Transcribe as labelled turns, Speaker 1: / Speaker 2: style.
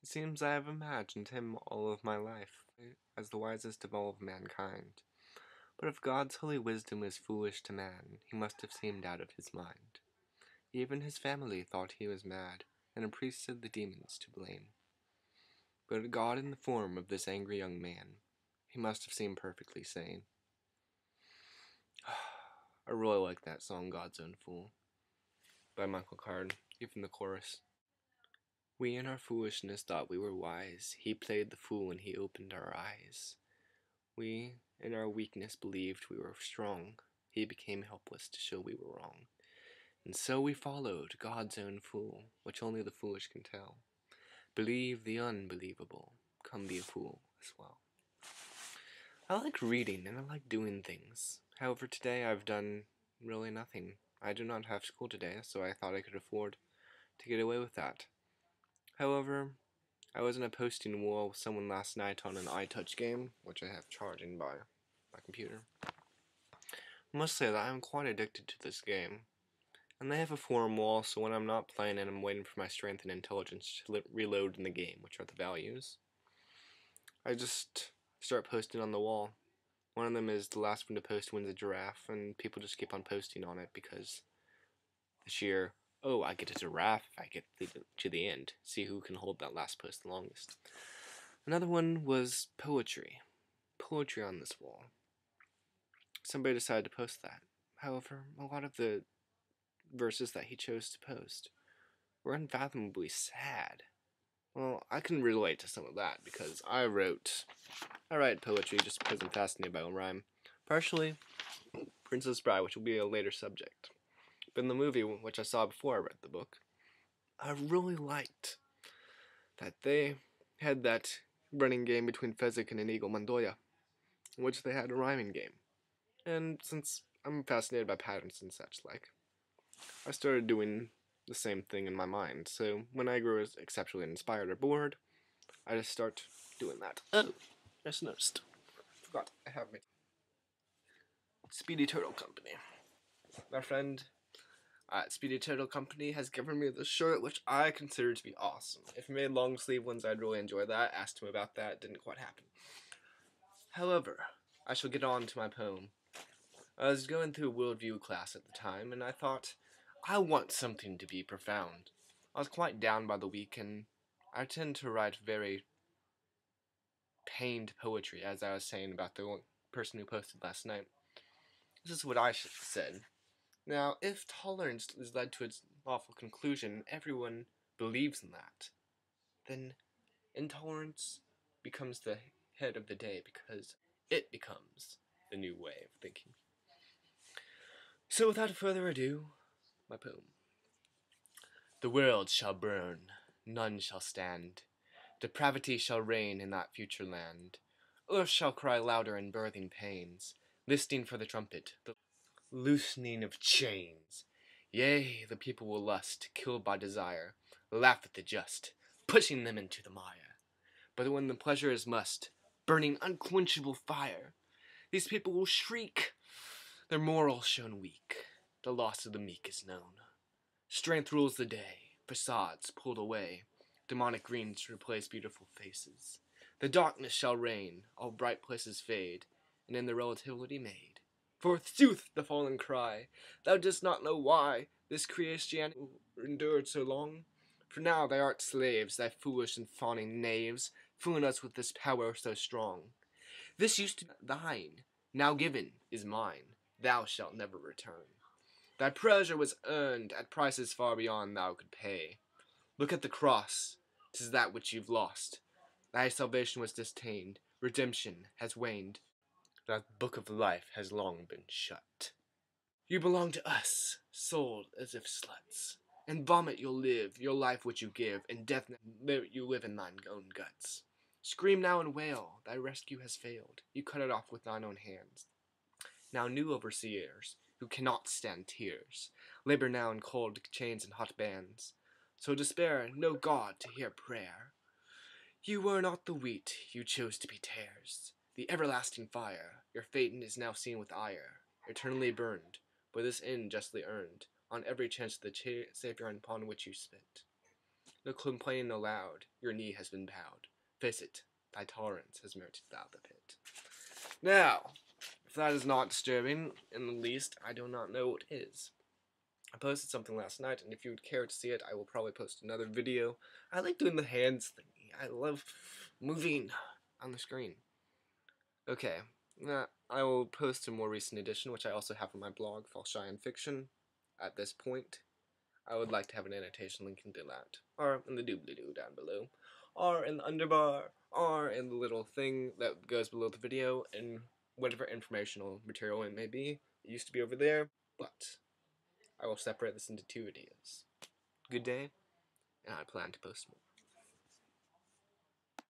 Speaker 1: It seems I have imagined him all of my life as the wisest of all of mankind. But if God's holy wisdom is foolish to man, he must have seemed out of his mind. Even his family thought he was mad, and a priest said the demons to blame. But God in the form of this angry young man, he must have seemed perfectly sane. I really like that song, God's Own Fool, by Michael Card, even the chorus. We in our foolishness thought we were wise. He played the fool and he opened our eyes. We in our weakness believed we were strong. He became helpless to show we were wrong. And so we followed God's own fool, which only the foolish can tell. Believe the unbelievable. Come be a fool as well. I like reading and I like doing things. However, today I've done really nothing. I do not have school today, so I thought I could afford to get away with that. However, I was in a posting war with someone last night on an iTouch game, which I have charging by my computer. I must say that I am quite addicted to this game. And they have a forum wall, so when I'm not playing it, I'm waiting for my strength and intelligence to reload in the game, which are the values. I just start posting on the wall. One of them is the last one to post wins a giraffe, and people just keep on posting on it because the sheer, oh, I get a giraffe if I get to the end. See who can hold that last post the longest. Another one was poetry. Poetry on this wall. Somebody decided to post that. However, a lot of the verses that he chose to post were unfathomably sad. Well, I can relate to some of that because I write poetry just because I'm fascinated by rhyme. Partially Princess Bride, which will be a later subject. But in the movie, which I saw before I read the book, I really liked that they had that running game between Fezzik and Inigo Montoya, in which they had a rhyming game. And since I'm fascinated by patterns and such like, I started doing the same thing in my mind. So when I grew exceptionally inspired or bored, I just start doing that. Oh, just noticed. Forgot I have my Speedy Turtle Company. My friend at Speedy Turtle Company has given me this shirt, which I consider to be awesome. If he made long sleeve ones, I'd really enjoy that. Asked him about that, didn't quite happen. However, I shall get on to my poem. I was going through a worldview class at the time, and I thought, I want something to be profound. I was quite down by the week, and I tend to write very pained poetry, as I was saying about the person who posted last night. This is what I said. Now, if tolerance is led to its awful conclusion, everyone believes in that, then intolerance becomes the head of the day because it becomes the new way of thinking. So without further ado, my poem. The world shall burn, none shall stand. Depravity shall reign in that future land. Earth shall cry louder in birthing pains, listening for the trumpet, the loosening of chains. Yea, the people will lust, killed by desire, laugh at the just, pushing them into the mire. But when the pleasure is must, burning unquenchable fire, these people will shriek, their moral shown weak. The loss of the meek is known. Strength rules the day, facades pulled away, demonic greens replace beautiful faces. The darkness shall reign, all bright places fade, and in the relativity made. Forsooth, the fallen cry, thou dost not know why this Christianity endured so long. For now thou art slaves, thy foolish and fawning knaves, fooling us with this power so strong. This used to be thine, now given is mine, thou shalt never return. Thy pleasure was earned at prices far beyond thou could pay. Look at the cross, 'tis that which you've lost. Thy salvation was disdained, redemption has waned. That book of life has long been shut. You belong to us, sold as if sluts. In vomit you'll live, your life which you give, in death you live in thine own guts. Scream now and wail, thy rescue has failed, you cut it off with thine own hands. Now new overseers, who cannot stand tears, labor now in cold chains and hot bands. So despair no God to hear prayer. You were not the wheat, you chose to be tares. The everlasting fire, your fate is now seen with ire, eternally burned, but this end justly earned, on every chance of the Savior upon which you spit. No complaining aloud, your knee has been bowed. Face it, thy tolerance has merited thou the pit. Now, if that is not disturbing in the least, I do not know what is. I posted something last night, and if you would care to see it, I will probably post another video. I like doing the hands thingy. I love moving on the screen. Okay, I will post a more recent edition, which I also have on my blog, Fall Shy in Fiction. At this point, I would like to have an annotation link into that, or in the doobly-doo down below, or in the underbar, or in the little thing that goes below the video, and whatever informational material it may be. It used to be over there, but I will separate this into 2 videos. Good day, and I plan to post more.